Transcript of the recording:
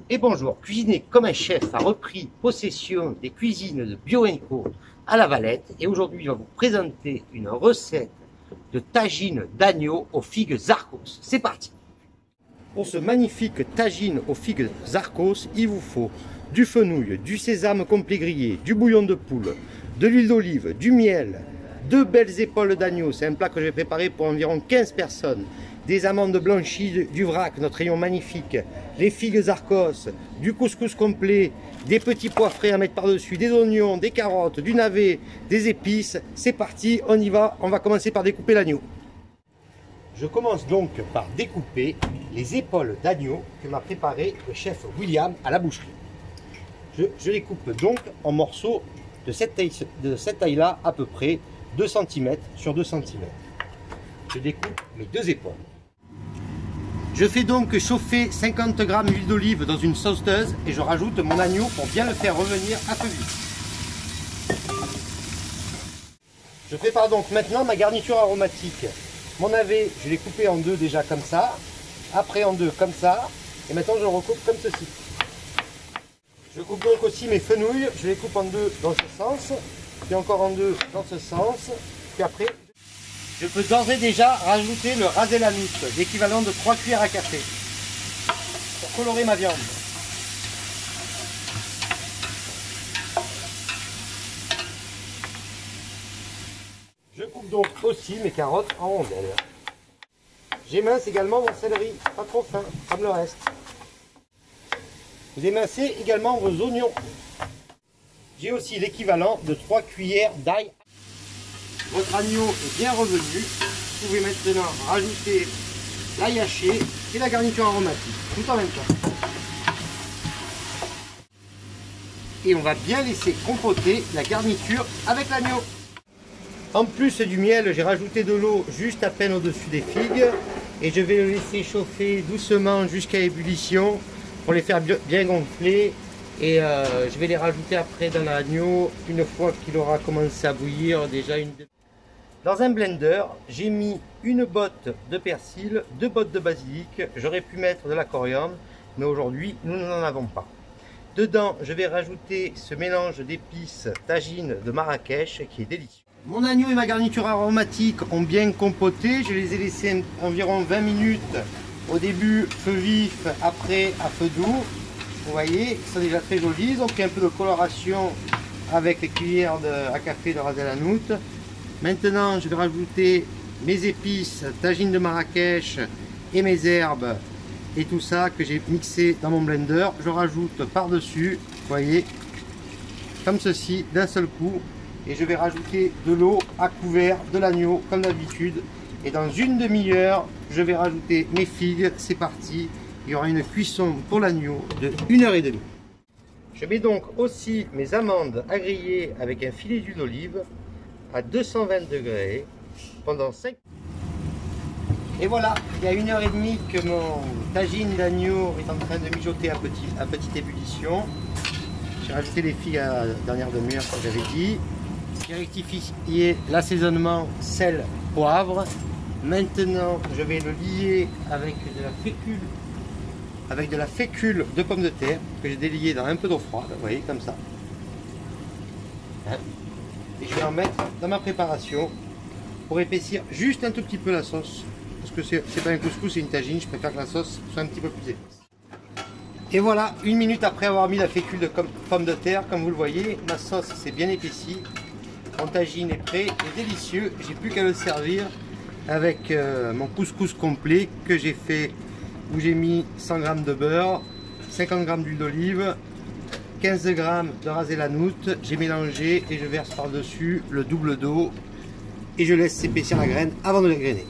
Et bonjour, Cuisiner comme un chef a repris possession des cuisines de Bio&Co à La Valette et aujourd'hui je vais vous présenter une recette de tagine d'agneau aux figues Zarcos. C'est parti! Pour ce magnifique tagine aux figues Zarcos, il vous faut du fenouil, du sésame complet grillé, du bouillon de poule, de l'huile d'olive, du miel, 2 belles épaules d'agneau, c'est un plat que j'ai préparé pour environ 15 personnes, des amandes blanchies du vrac, notre rayon magnifique, les figues Zarcos, du couscous complet, des petits pois frais à mettre par-dessus, des oignons, des carottes, du navet, des épices. C'est parti, on y va, on va commencer par découper l'agneau. Je commence donc par découper les épaules d'agneau que m'a préparé le chef William à la boucherie. Je les coupe donc en morceaux de cette taille-là, à peu près 2 cm sur 2 cm. Je découpe mes 2 épaules. Je fais donc chauffer 50 g d'huile d'olive dans une sauteuse et je rajoute mon agneau pour bien le faire revenir à feu vif. Je prépare donc maintenant ma garniture aromatique. Mon navet, je l'ai coupé en 2 déjà comme ça, après en 2 comme ça, et maintenant je le recoupe comme ceci. Je coupe donc aussi mes fenouils, je les coupe en 2 dans ce sens, puis encore en 2 dans ce sens, puis après je peux d'ores et déjà rajouter le rasé la noutre, l'équivalent de 3 cuillères à café, pour colorer ma viande. Je coupe donc aussi mes carottes en rondelles. J'émince également mon céleri, pas trop fin, comme le reste. Vous émincez également vos oignons. J'ai aussi l'équivalent de 3 cuillères d'ail. Votre agneau est bien revenu. Vous pouvez maintenant rajouter l'ail haché et la garniture aromatique, tout en même temps. Et on va bien laisser compoter la garniture avec l'agneau. En plus du miel, j'ai rajouté de l'eau juste à peine au-dessus des figues. Et je vais le laisser chauffer doucement jusqu'à ébullition pour les faire bien gonfler. Et je vais les rajouter après dans l'agneau une fois qu'il aura commencé à bouillir déjà une demi-heure. Dans un blender, j'ai mis une botte de persil, 2 bottes de basilic. J'aurais pu mettre de la coriandre, mais aujourd'hui nous n'en avons pas. Dedans, je vais rajouter ce mélange d'épices tagine de Marrakech qui est délicieux. Mon agneau et ma garniture aromatique ont bien compoté. Je les ai laissés environ 20 minutes. Au début, feu vif, après à feu doux. Vous voyez, ils sont déjà très jolis. Ils ont pris un peu de coloration avec les cuillères à café de ras el hanout. Maintenant, je vais rajouter mes épices, tagine de Marrakech et mes herbes et tout ça que j'ai mixé dans mon blender. Je rajoute par-dessus, vous voyez, comme ceci, d'un seul coup. Et je vais rajouter de l'eau à couvert de l'agneau comme d'habitude. Et dans une demi-heure, je vais rajouter mes figues. C'est parti. Il y aura une cuisson pour l'agneau de 1h30. Je mets donc aussi mes amandes à griller avec un filet d'huile d'olive à 220 degrés pendant 5 minutes. Et voilà, il y a 1h30 que mon tagine d'agneau est en train de mijoter à petite ébullition. J'ai rajouté les figues à la dernière demi-heure comme j'avais dit. J'ai rectifié l'assaisonnement sel, poivre. Maintenant, je vais le lier avec de la fécule de pommes de terre que j'ai déliée dans un peu d'eau froide, vous voyez, comme ça. Et je vais en mettre dans ma préparation pour épaissir juste un tout petit peu la sauce. Parce que c'est pas un couscous, c'est une tagine, je préfère que la sauce soit un petit peu plus épaisse. Et voilà, 1 minute après avoir mis la fécule de pommes de terre, comme vous le voyez, ma sauce s'est bien épaissie. Mon tagine est prêt et délicieux. J'ai plus qu'à le servir avec mon couscous complet que j'ai fait, où j'ai mis 100 g de beurre, 50 g d'huile d'olive, 15 g de ras el hanout. J'ai mélangé et je verse par-dessus le double d'eau et je laisse s'épaissir la graine avant de la grainer.